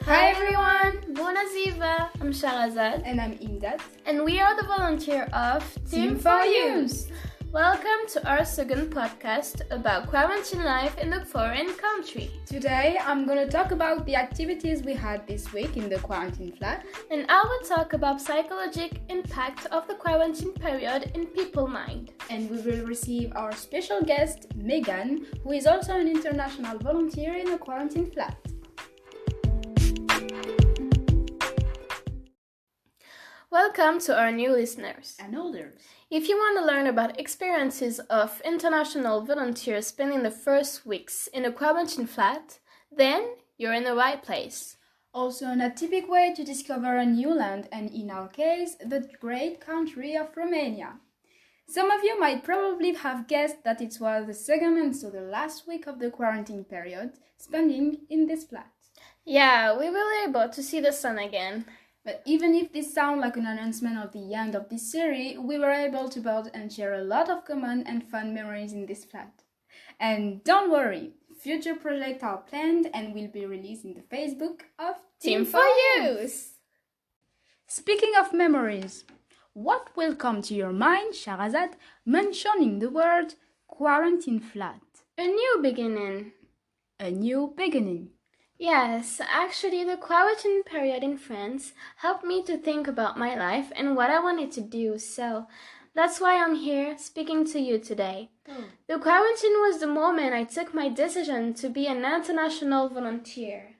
Hi everyone! Bună ziua! I'm Charazad and I'm Himdat, and we are the volunteer of Team for Use. Welcome to our second podcast about quarantine life in a foreign country. Today I'm going to talk about the activities we had this week in the quarantine flat, and I will talk about psychological impact of the quarantine period in people's mind. And we will receive our special guest Megan, who is also an international volunteer in a quarantine flat. Welcome to our new listeners and olders. If you want to learn about experiences of international volunteers spending the first weeks in a quarantine flat, then you're in the right place. Also an atypical way to discover a new land, and in our case, the great country of Romania. Some of you might probably have guessed that it was the second and so the last week of the quarantine period spending in this flat. Yeah, we were able to see the sun again. But even if this sounds like an announcement of the end of this series, we were able to build and share a lot of common and fun memories in this flat. And don't worry, future projects are planned and will be released in the Facebook of Team for Use. Speaking of memories, what will come to your mind, Charazad, mentioning the word quarantine flat? A new beginning. A new beginning. Yes, actually the quarantine period in France helped me to think about my life and what I wanted to do, so that's why I'm here speaking to you today. The quarantine was the moment I took my decision to be an international volunteer.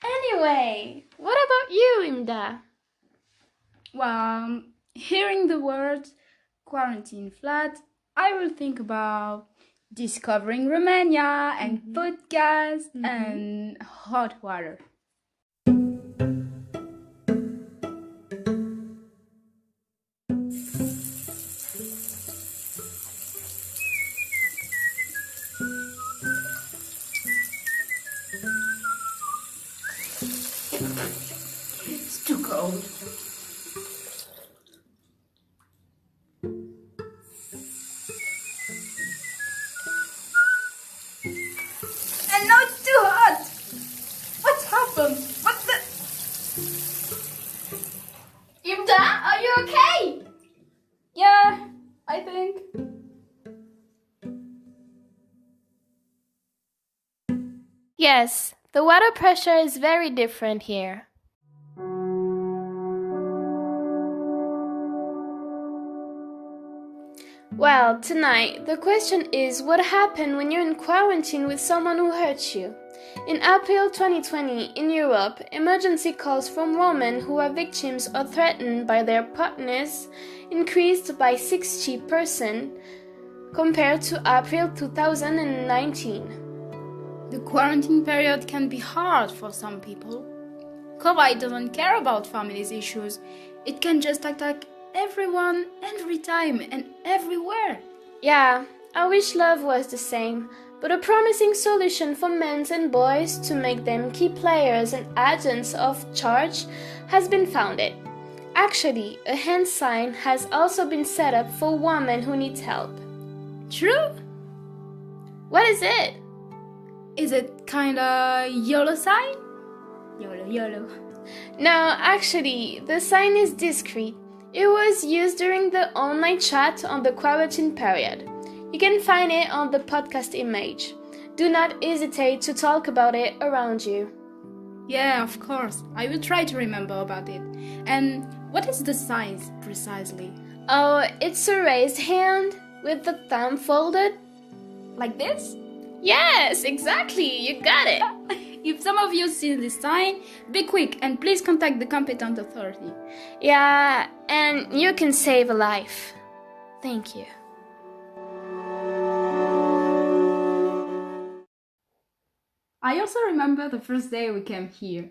Anyway, what about you, Himdat? Well, hearing the word quarantine flat, I will think about discovering Romania and podcasts and hot water. It's too cold. And now it's too hot! What's happened? What's the... Himdat, are you okay? Yeah, I think. Yes, the water pressure is very different here. Well, tonight, the question is what happened when you're in quarantine with someone who hurt you? In April 2020, in Europe, emergency calls from women who are victims or threatened by their partners increased by 60% compared to April 2019. The quarantine period can be hard for some people. COVID doesn't care about families' issues. It can just attack everyone, every time, and everywhere. Yeah, I wish love was the same, but a promising solution for men and boys to make them key players and agents of change has been founded. Actually, a hand sign has also been set up for women who need help. True? What is it? Is it kinda YOLO sign? YOLO, YOLO. No, actually, the sign is discreet. It was used during the online chat on the quarantine period. You can find it on the podcast image. Do not hesitate to talk about it around you. Yeah, of course. I will try to remember about it. And what is the size precisely? Oh, it's a raised hand with the thumb folded. Like this? Yes, exactly. You got it. If some of you see this sign, be quick and please contact the competent authority. Yeah, and you can save a life. Thank you. I also remember the first day we came here.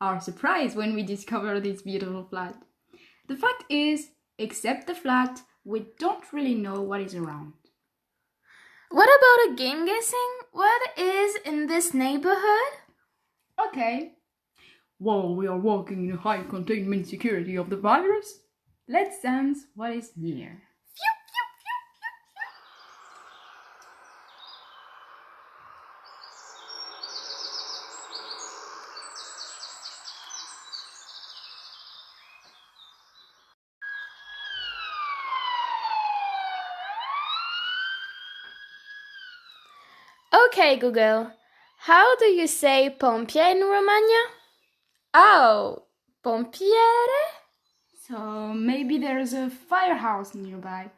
Our surprise when we discovered this beautiful flat. The fact is, except the flat, we don't really know what is around. What about a game guessing? What is in this neighborhood? Okay. While we are walking in high containment security of the virus, let's sense what is near. Okay, Google. How do you say pompier in Romania? Oh, pompiere? So maybe there's a firehouse nearby.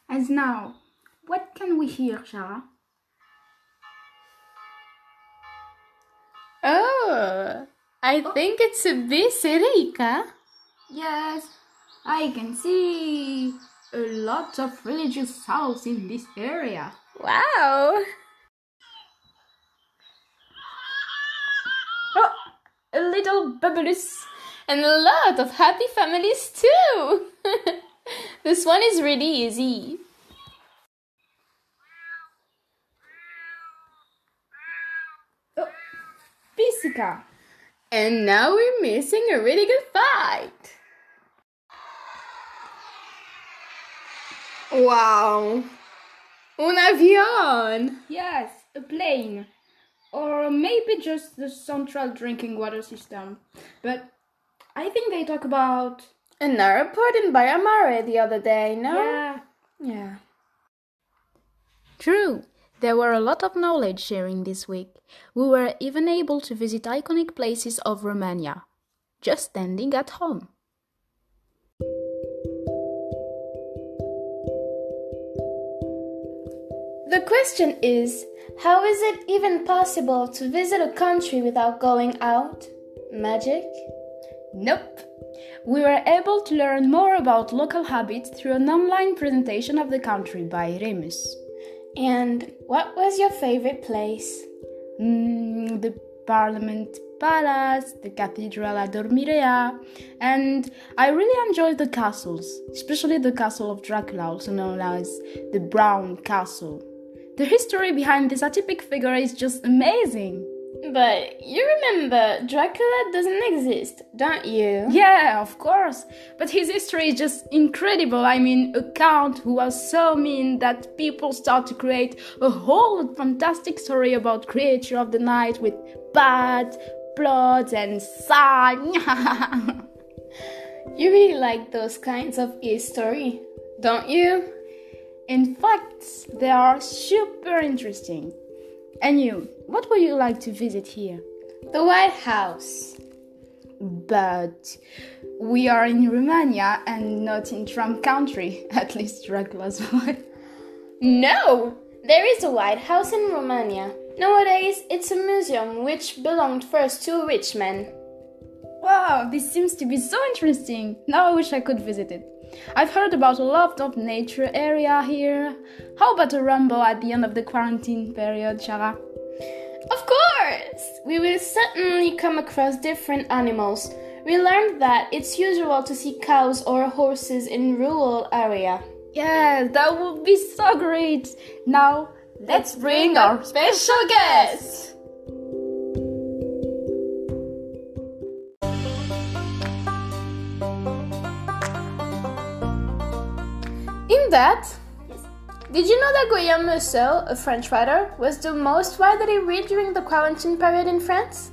And now, what can we hear, Shara? Oh, I think it's a biserica. Yes, I can see a lot of religious houses in this area. Wow. Oh, a little bubulous. And a lot of happy families too. This one is really easy. Oh, pisica. And now we're missing a really good fight. Wow. Un avion. Yes, a plane. Or maybe just the central drinking water system. But I think they talk about... An airport in Baia Mare the other day, no? Yeah. Yeah. True. There were a lot of knowledge sharing this week. We were even able to visit iconic places of Romania, just standing at home. The question is, how is it even possible to visit a country without going out? Magic? Nope. We were able to learn more about local habits through an online presentation of the country by Remus. And what was your favorite place? The Parliament Palace, the Cathedral at Dormirea, and I really enjoyed the castles, especially the castle of Dracula, also known as the Brown Castle. The history behind this atypical figure is just amazing. But you remember, Dracula doesn't exist, don't you? Yeah, of course. But his history is just incredible. I mean, a count who was so mean that people start to create a whole fantastic story about creature of the night with bad blood and sign. You really like those kinds of history, don't you? In fact, they are super interesting. And you, what would you like to visit here? The White House. But we are in Romania and not in Trump country, at least Dracula's wife. No! There is a White House in Romania. Nowadays, it's a museum which belonged first to a rich man. Wow, this seems to be so interesting. Now I wish I could visit it. I've heard about a lot of nature area here. How about a rumble at the end of the quarantine period, Shara? Of course! We will certainly come across different animals. We learned that it's usual to see cows or horses in rural area. Yeah, that would be so great. Now, let's bring our special guest. Himdat? Yes. Did you know that Guillaume Musso, a French writer, was the most widely read during the quarantine period in France?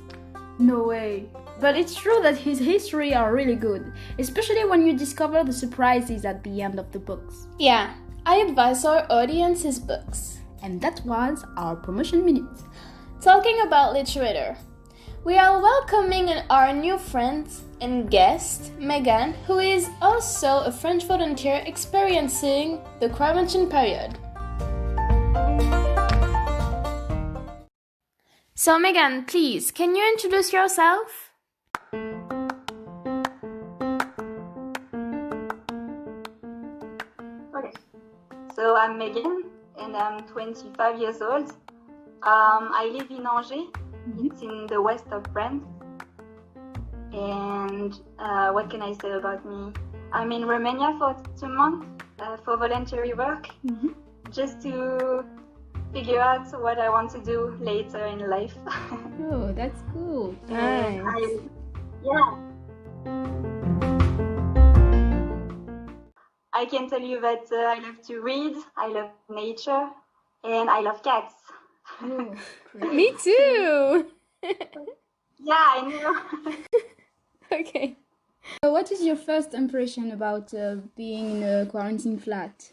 No way. But it's true that his history are really good, especially when you discover the surprises at the end of the books. Yeah, I advise our audience his books. And that was our promotion minute. Talking about literature, we are welcoming our new friend and guest, Megan, who is also a French volunteer experiencing the quarantine period. So Megan, please, can you introduce yourself? Okay, so I'm Megan and I'm 25 years old. I live in Angers, it's in the west of France. And what can I say about me? I'm in Romania for 2 months for voluntary work, just to figure out what I want to do later in life. Oh, that's cool. Nice. I can tell you that I love to read, I love nature, and I love cats. Oh, Me too! Yeah, I know. Okay. What is your first impression about being in a quarantine flat?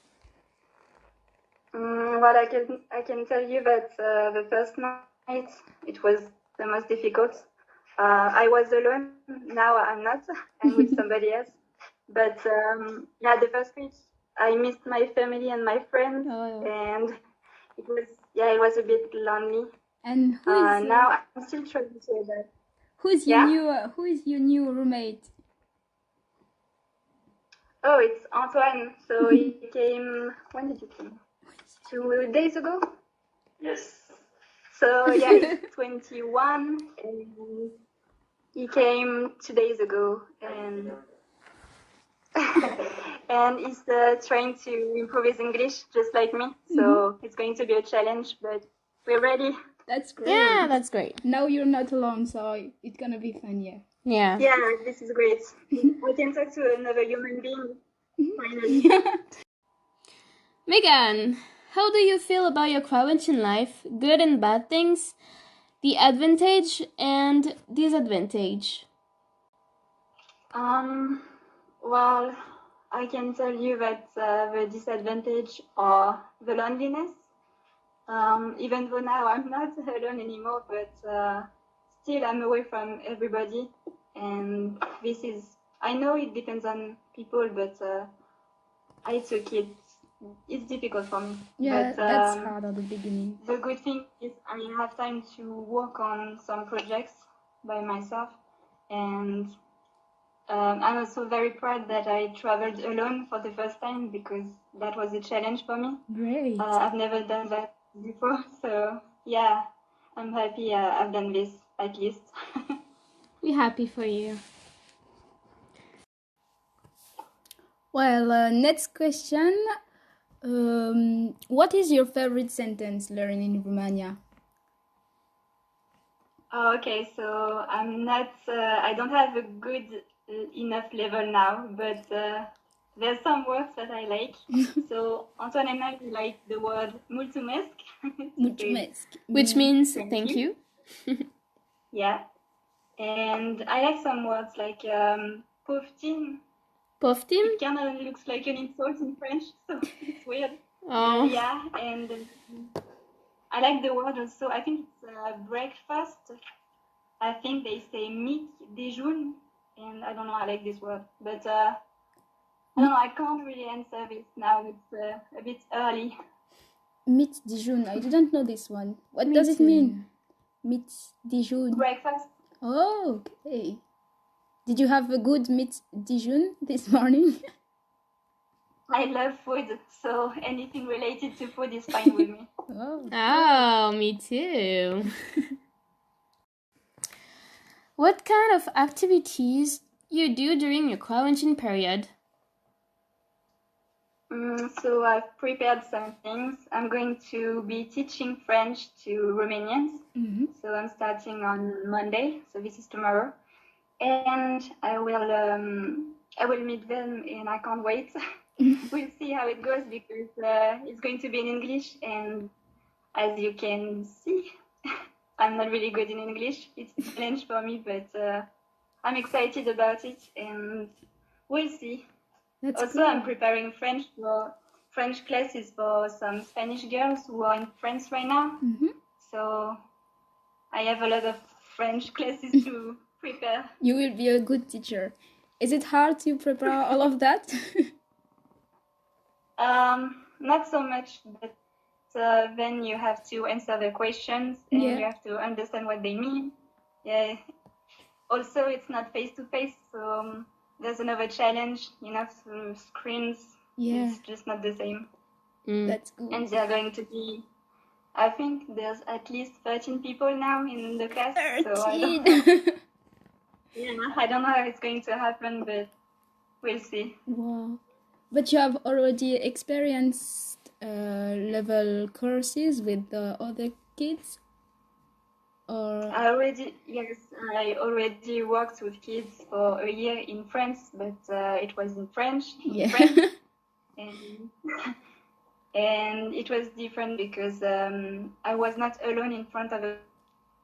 Well, I can tell you that the first night it was the most difficult. I was alone. Now I'm not. I'm with somebody else. But yeah, the first week I missed my family and my friends, and it was a bit lonely. And now I'm still trying to say that. who is your new roommate? Oh, it's Antoine. So he came. When did he come? 2 days ago. Yes. So yeah, he's 21, and he came 2 days ago, and and he's trying to improve his English just like me. So it's going to be a challenge, but we're ready. That's great. Yeah, that's great. Now you're not alone, so it's gonna be fun, yeah. Yeah. Yeah, this is great. I can talk to another human being, finally. Megan, how do you feel about your quarantine life? Good and bad things? The advantage and disadvantage? Well, I can tell you that the disadvantage are the loneliness. Even though now I'm not alone anymore, but still I'm away from everybody. And I know it depends on people, but I took it. It's difficult for me. Yeah, but, that's hard at the beginning. The good thing is I have time to work on some projects by myself. And I'm also very proud that I traveled alone for the first time, because that was a challenge for me. Great. I've never done that before, so yeah, I'm happy I've done this at least. We're happy for you. Well, next question. What is your favorite sentence learned in Romania? Okay, so I don't have a good enough level now, but there's some words that I like. So Antoine and I like the word mulțumesc. Mulțumesc. Which means thank you. Yeah. And I like some words like poftim. Poftim? It kind of looks like an insult in French, so it's weird. Oh. Yeah, and I like the word also. I think it's breakfast. I think they say mic déjeuner, and I don't know, I like this word. But I don't know, I can't really answer this now. It's a bit early. Mit déjeuner. I didn't know this one. What does it mean? Mit déjeuner. Breakfast. Oh, okay. Did you have a good mit déjeuner this morning? I love food, so anything related to food is fine with me. Oh, me too. What kind of activities you do during your quarantine period? So I've prepared some things. I'm going to be teaching French to Romanians. So I'm starting on Monday, so this is tomorrow. And I will meet them, and I can't wait. We'll see how it goes, because it's going to be in English, and as you can see, I'm not really good in English. It's a challenge for me, but I'm excited about it, and we'll see. That's also, cool. I'm preparing French classes for some Spanish girls who are in France right now. So I have a lot of French classes to prepare. You will be a good teacher. Is it hard to prepare all of that? Not so much, but then you have to answer the questions, and you have to understand what they mean. Yeah. Also, it's not face-to-face, so there's another challenge, through screens. Yeah. It's just not the same. That's good. And there are going to be, I think there's at least 13 people now in the class. 13! So I don't know how it's going to happen, but we'll see. Wow. But you have already experienced level courses with the other kids? Or I already worked with kids for a year in France, but it was in French. And it was different because I was not alone in front of a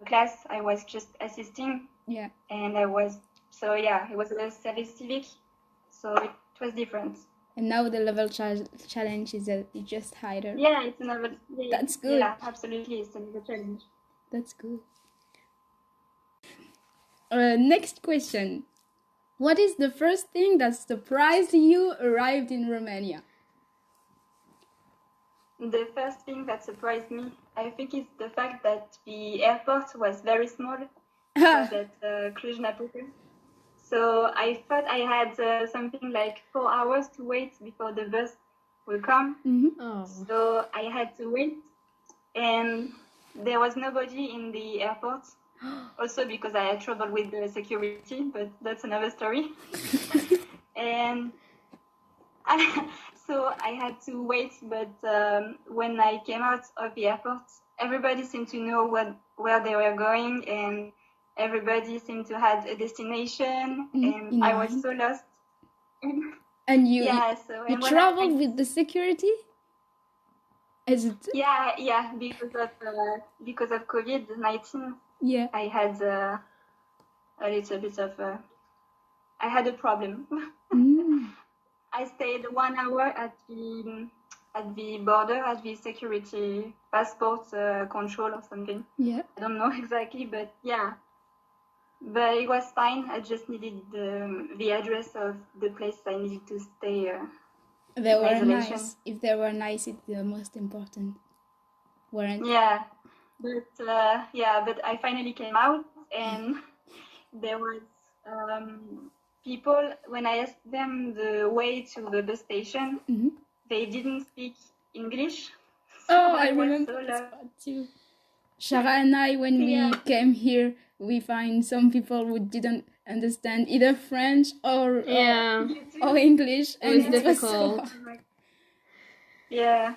class. I was just assisting. Yeah. And it was a service civic, so it was different. And now the level challenge is just higher. Yeah, it's another. Yeah, That's good. Yeah, absolutely, it's another challenge. That's good. Next question. What is the first thing that surprised you arrived in Romania? The first thing that surprised me, I think, is the fact that the airport was very small. Was at Cluj-Napoca. So I thought I had something like 4 hours to wait before the bus will come. Mm-hmm. Oh. So I had to wait, and there was nobody in the airport. Also because I had trouble with the security, but that's another story. And so I had to wait, but when I came out of the airport, everybody seemed to know where they were going, and everybody seemed to have a destination, and I was so lost. And you traveled with the security? Is it? Yeah, because of COVID-19. Yeah, I had a little bit of I had a problem. I stayed 1 hour at the border, at the security passport control or something. Yeah. I don't know exactly, but yeah. But it was fine. I just needed the address of the place I needed to stay. They were nice. If they were nice, it's the most important, weren't? Yeah, but I finally came out, and there was people. When I asked them the way to the bus station, they didn't speak English. So I remember that part too. Shara and I, when we came here, we find some people who didn't understand either French or English, and it was difficult. Yeah.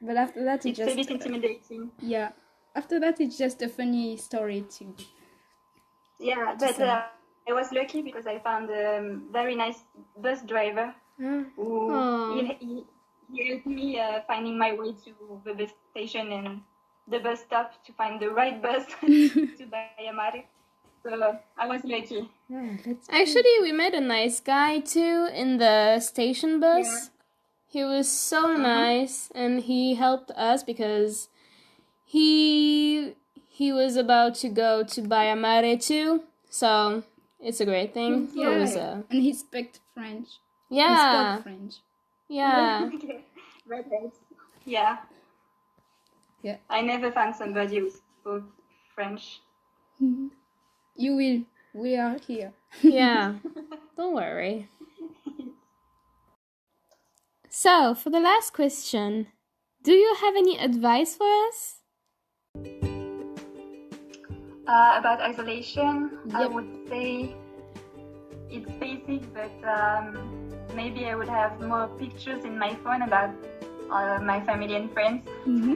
But after that, it's a bit intimidating. Yeah. After that, it's just a funny story too. Yeah, but I was lucky because I found a very nice bus driver who he helped me finding my way to the bus station and the bus stop to find the right bus to Baia Mare. So I was lucky. Yeah, actually, we met a nice guy too in the station bus. Yeah. He was so nice, and he helped us because he was about to go to Baia Mare too. So it's a great thing. Yeah, and he spoke French. Yeah, he spoke French. Yeah. Yeah. Yeah. I never found somebody who spoke French. Mm-hmm. You will. We are here. Yeah. Don't worry. So, for the last question, do you have any advice for us? About isolation, I would say it's basic, but maybe I would have more pictures in my phone about my family and friends. Mm-hmm.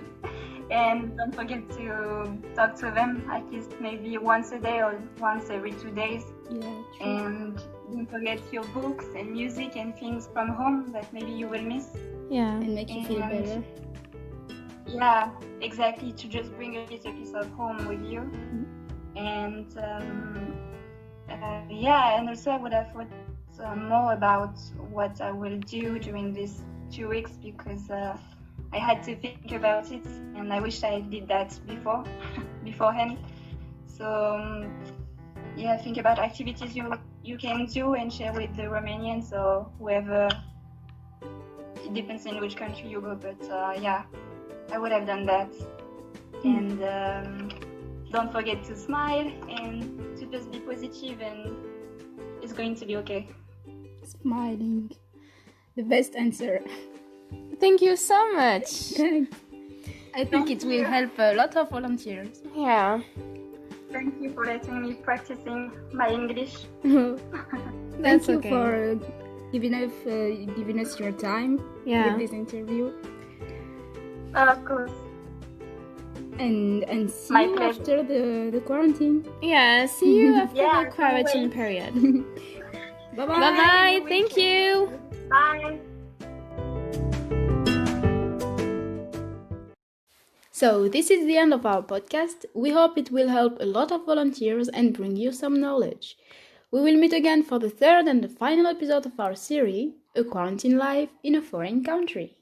And don't forget to talk to them at least maybe once a day or once every 2 days. Yeah, true. And don't forget your books and music and things from home that maybe you will miss. Yeah, and make you feel better. Yeah, exactly. To just bring a little piece of home with you. Mm-hmm. And and also I would have thought more about what I will do during these 2 weeks because I had to think about it, and I wish I did that beforehand. So think about activities you can do and share with the Romanians or whoever. It depends on which country you go, but I would have done that. And don't forget to smile and to just be positive, and it's going to be okay. Smiling, the best answer. Thank you so much. I think it will help a lot of volunteers. Yeah. Thank you for letting me practicing my English. Thank you for giving us your time with this interview. Of course. And see you after the quarantine. Yeah, see you after the quarantine period. Bye-bye. Bye-bye. Thank you. Bye. So this is the end of our podcast. We hope it will help a lot of volunteers and bring you some knowledge. We will meet again for the third and the final episode of our series, A Quarantine Life in a Foreign Country.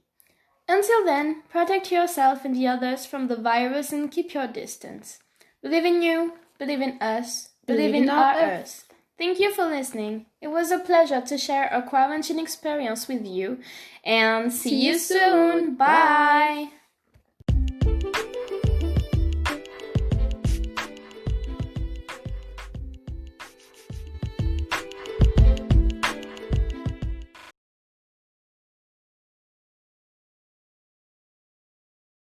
Until then, protect yourself and the others from the virus and keep your distance. Believe in you, believe in us, believe in our Earth. Thank you for listening. It was a pleasure to share our quarantine experience with you. And see you soon. Bye.